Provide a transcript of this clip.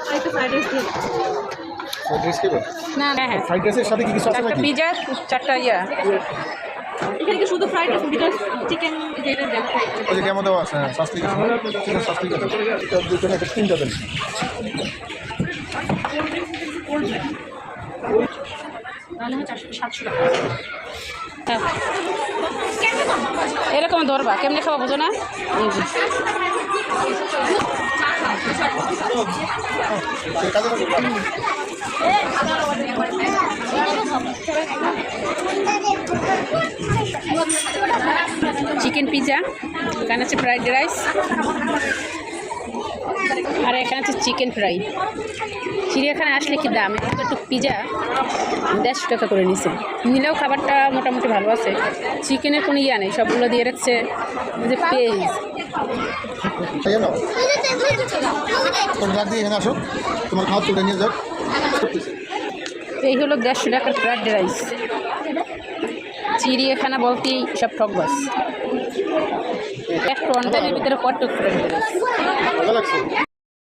Fried rice খাবে? না হ্যাঁ হ্যাঁ ফ্রাইড রাইসের সাথে কি কিছু আছে 4টা নাকি? পিজা 4টা ইয়া এখানে কি শুধু ফ্রাইড রাইস বিকজ চিকেন যেটা দেন ওই যে কেমন দেওয়া আছে? হ্যাঁ, শাস্তি কিছু চিকেন শাস্তি কিছু এটা দুটো একটা 3টা দেন। তাহলে 700 টাকা। হ্যাঁ। এরকম ধরবা কেমনে খাওয়া বুঝো না এই যে। কাজে লাগবে। চিকেন পিজা, এখানে আছে ফ্রাইড রাইস, আর এখানে আছে চিকেন ফ্রাই। চিড়িয়াখানায় আসলে কি দাম, এখানে একটু পিজা 150 টাকা করে নিছে। নিলেও খাবারটা মোটামুটি ভালো আছে, চিকেনের কোনো ইয়া নেই, সবগুলো দিয়ে রাখছে যে পেঁয়াজ। খাইয়ে নাও। তুমি রাত দিয়ে এখানে আসো, তোমার খাওয়া তুলে নিয়ে যাও। এই হলো 150 টাকার ফ্রাইড রাইস। চিড়িয়াখানা বলতেই সব ঠকবাস। একটা অনলাইনের ভিতরে কত ফ্রাইড রাইস। ভালো লাগছে?